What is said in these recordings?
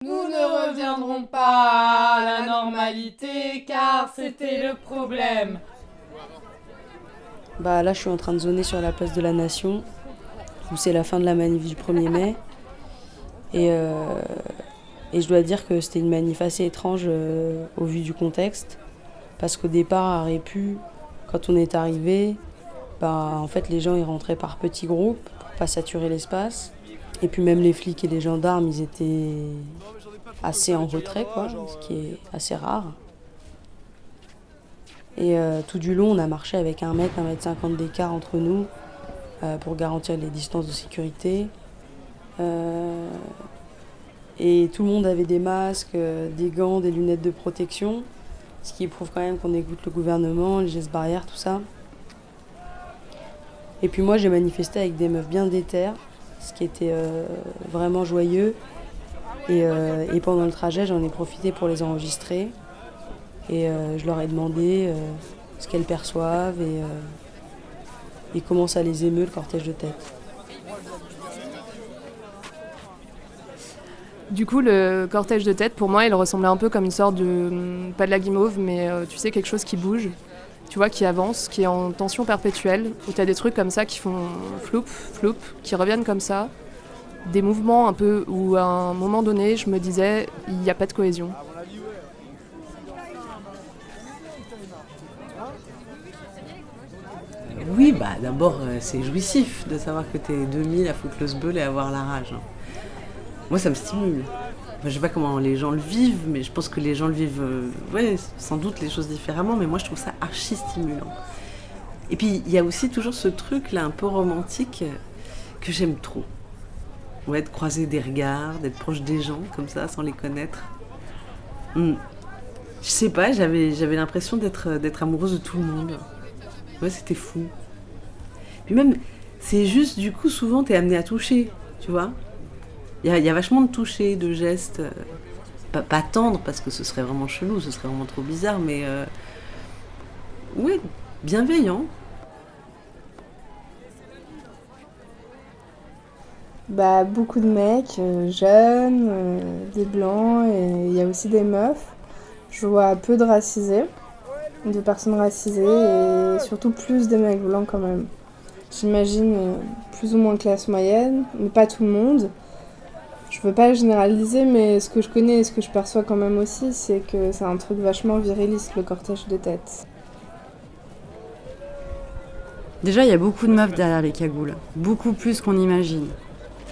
Nous ne reviendrons pas à la normalité car c'était le problème. Là, je suis en train de zoner sur la place de la Nation, où c'est la fin de la manif du 1er mai. Et je dois dire que c'était une manif assez étrange au vu du contexte. Parce qu'au départ, à Répu, quand on est arrivé, en fait, les gens ils rentraient par petits groupes pour pas saturer l'espace. Et puis même les flics et les gendarmes, ils étaient assez en retrait, quoi, ce qui est assez rare. Et tout du long, on a marché avec 1 mètre d'écart entre nous pour garantir les distances de sécurité. Et tout le monde avait des masques, des gants, des lunettes de protection, ce qui prouve quand même qu'on écoute le gouvernement, les gestes barrières, tout ça. Et puis moi, j'ai manifesté avec des meufs bien déterres, ce qui était vraiment joyeux. Et pendant le trajet, j'en ai profité pour les enregistrer. Et je leur ai demandé ce qu'elles perçoivent et comment ça les émeut, le cortège de tête. Du coup, le cortège de tête, pour moi, il ressemblait un peu comme une sorte de, pas de la guimauve, mais tu sais, quelque chose qui bouge, tu vois, qui avance, qui est en tension perpétuelle, où tu as des trucs comme ça qui font floup, floup, qui reviennent comme ça. Des mouvements un peu où, à un moment donné, je me disais, il n'y a pas de cohésion. Oui, d'abord, c'est jouissif de savoir que t'es 2000 à foutre le sbeul et à avoir la rage. Moi, ça me stimule. Je sais pas comment les gens le vivent, mais je pense que les gens le vivent, sans doute les choses différemment, mais moi, je trouve ça archi stimulant. Et puis, il y a aussi toujours ce truc-là, un peu romantique, que j'aime trop. Ouais, de croiser des regards, d'être proche des gens, comme ça, sans les connaître. Je sais pas, j'avais l'impression d'être amoureuse de tout le monde. Ouais, c'était fou. Puis même, c'est juste, du coup, souvent, t'es amené à toucher, tu vois. Il y a vachement de toucher, de gestes. Pas tendres, parce que ce serait vraiment chelou, ce serait vraiment trop bizarre, mais... ouais, bienveillant. Beaucoup de mecs, jeunes, des blancs, et il y a aussi des meufs. Je vois peu de racisés, de personnes racisées, et surtout plus de mecs blancs quand même. J'imagine plus ou moins classe moyenne, mais pas tout le monde. Je veux pas généraliser, mais ce que je connais et ce que je perçois quand même aussi, c'est que c'est un truc vachement viriliste, le cortège de tête. Déjà, il y a beaucoup de meufs derrière les cagoules, beaucoup plus qu'on imagine.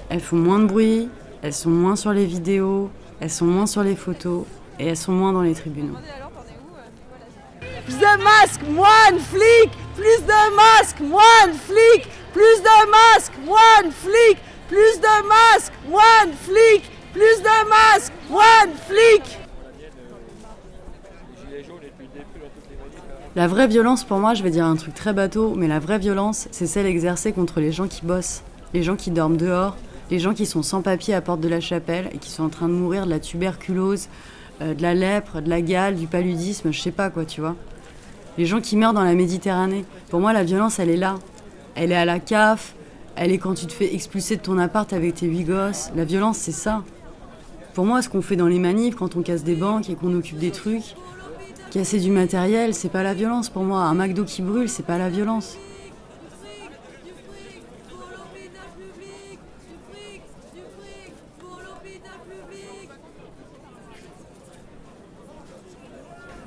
Elles font moins de bruit, elles sont moins sur les vidéos, elles sont moins sur les photos et elles sont moins dans les tribunaux. Plus de masques, moins de flics. Plus de masques, moins de flics. Plus de masques, moins de flics. Plus de masques, moins de flics. Plus de masques, moins de flics. La vraie violence, pour moi, je vais dire un truc très bateau, mais la vraie violence, c'est celle exercée contre les gens qui bossent, les gens qui dorment dehors, les gens qui sont sans papier à Porte de la Chapelle et qui sont en train de mourir de la tuberculose, de la lèpre, de la gale, du paludisme, je sais pas quoi, tu vois. Les gens qui meurent dans la Méditerranée. Pour moi, la violence, elle est là. Elle est à la CAF, elle est quand tu te fais expulser de ton appart avec tes 8 gosses. La violence, c'est ça. Pour moi, ce qu'on fait dans les manifs, quand on casse des banques et qu'on occupe des trucs, casser du matériel, c'est pas la violence pour moi. Un McDo qui brûle, c'est pas la violence.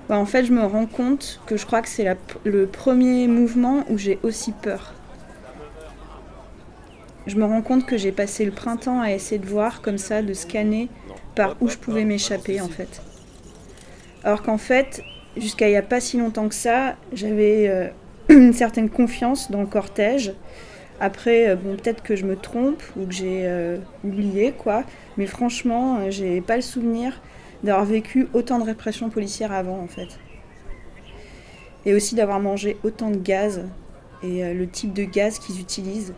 En fait, je me rends compte que je crois que c'est le premier mouvement où j'ai aussi peur. Je me rends compte que j'ai passé le printemps à essayer de voir comme ça, de scanner par où je pouvais m'échapper en fait. Alors qu'en fait, jusqu'à il n'y a pas si longtemps que ça, j'avais une certaine confiance dans le cortège. Après, peut-être que je me trompe ou que j'ai oublié, quoi. Mais franchement, j'ai pas le souvenir d'avoir vécu autant de répression policière avant, en fait. Et aussi d'avoir mangé autant de gaz et le type de gaz qu'ils utilisent.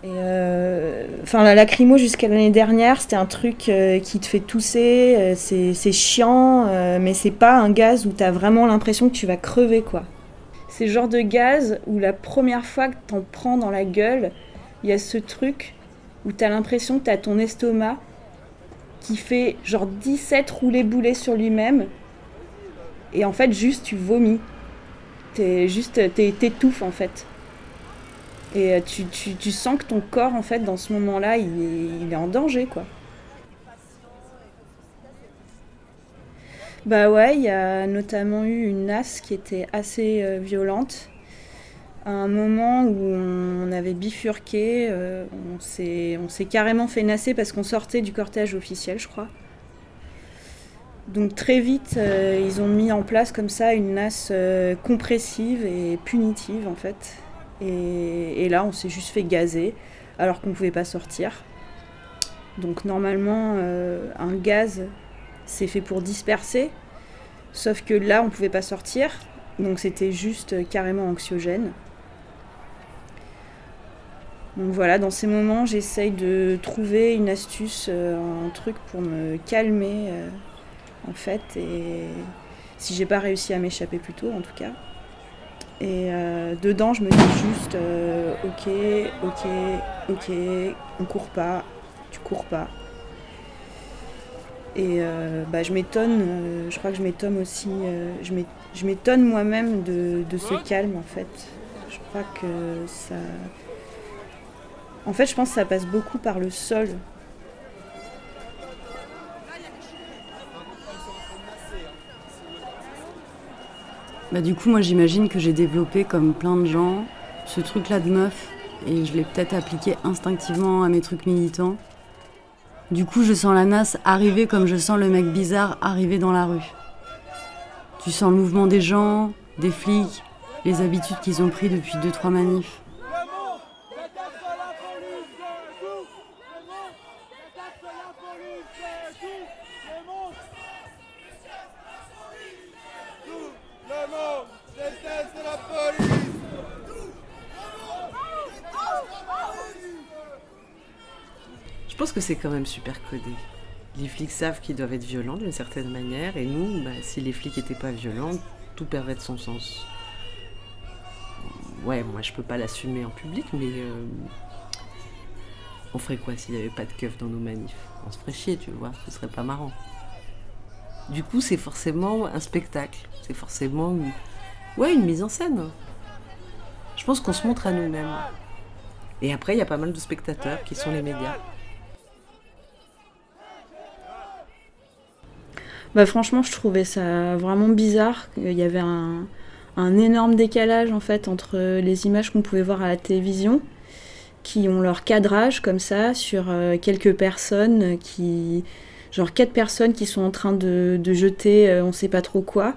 Et la lacrymo jusqu'à l'année dernière, c'était un truc qui te fait tousser, c'est chiant, mais c'est pas un gaz où t'as vraiment l'impression que tu vas crever, quoi. C'est le genre de gaz où la première fois que t'en prends dans la gueule, il y a ce truc où t'as l'impression que t'as ton estomac qui fait genre 17 roulés-boulés sur lui-même. Et en fait, juste, tu vomis. T'étouffes, en fait. Et tu sens que ton corps, en fait, dans ce moment-là, il est en danger, quoi. Bah ouais, il y a notamment eu une nasse qui était assez violente. À un moment où on avait bifurqué, on s'est carrément fait nasser parce qu'on sortait du cortège officiel, je crois. Donc très vite, ils ont mis en place comme ça une nasse compressive et punitive en fait. Et là, on s'est juste fait gazer alors qu'on ne pouvait pas sortir. Donc normalement, un gaz, c'est fait pour disperser. Sauf que là, on ne pouvait pas sortir. Donc c'était juste carrément anxiogène. Donc voilà, dans ces moments, j'essaye de trouver une astuce, un truc pour me calmer, en fait. Et si j'ai pas réussi à m'échapper plus tôt, en tout cas. Et dedans, je me dis juste, ok, on court pas, tu cours pas. Et je m'étonne, je crois que je m'étonne aussi, je m'étonne moi-même de ce calme, en fait. Je crois que ça... En fait, je pense que ça passe beaucoup par le sol. Bah, du coup, moi, j'imagine que j'ai développé, comme plein de gens, ce truc-là de meuf. Et je l'ai peut-être appliqué instinctivement à mes trucs militants. Du coup, je sens la nasse arriver comme je sens le mec bizarre arriver dans la rue. Tu sens le mouvement des gens, des flics, les habitudes qu'ils ont pris depuis 2-3 manifs. Je pense que c'est quand même super codé. Les flics savent qu'ils doivent être violents d'une certaine manière, et nous, si les flics n'étaient pas violents, tout perdrait de son sens. Ouais, moi je peux pas l'assumer en public, mais on ferait quoi s'il n'y avait pas de keufs dans nos manifs? On se ferait chier, tu vois, ce serait pas marrant. Du coup, c'est forcément un spectacle, c'est forcément une mise en scène. Je pense qu'on se montre à nous-mêmes. Et après, il y a pas mal de spectateurs qui sont les médias. Bah franchement, je trouvais ça vraiment bizarre. Il y avait un énorme décalage en fait entre les images qu'on pouvait voir à la télévision, qui ont leur cadrage comme ça sur quelques personnes genre 4 personnes qui sont en train de jeter on sait pas trop quoi.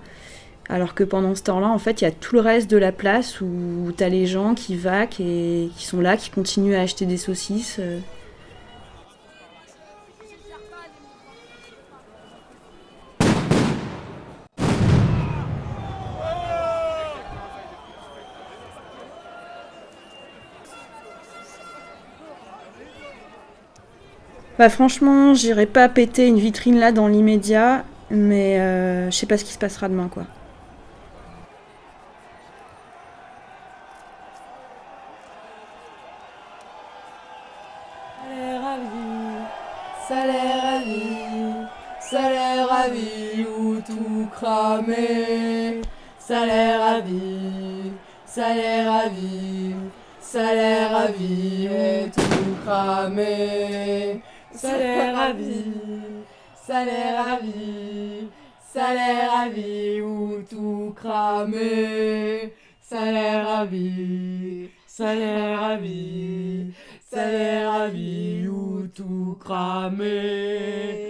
Alors que pendant ce temps-là, en fait, il y a tout le reste de la place où t'as les gens qui vaquent et qui sont là, qui continuent à acheter des saucisses. Bah franchement, j'irai pas péter une vitrine là dans l'immédiat, mais je sais pas ce qui se passera demain, quoi. Salaire à vie ou tout cramé. Salaire à vie, salaire à vie, salaire à vie et tout cramé. Salaire à vie, salaire à vie, salaire à vie ou tout cramé. Salaire à vie, salaire à vie, salaire à vie ou tout cramé.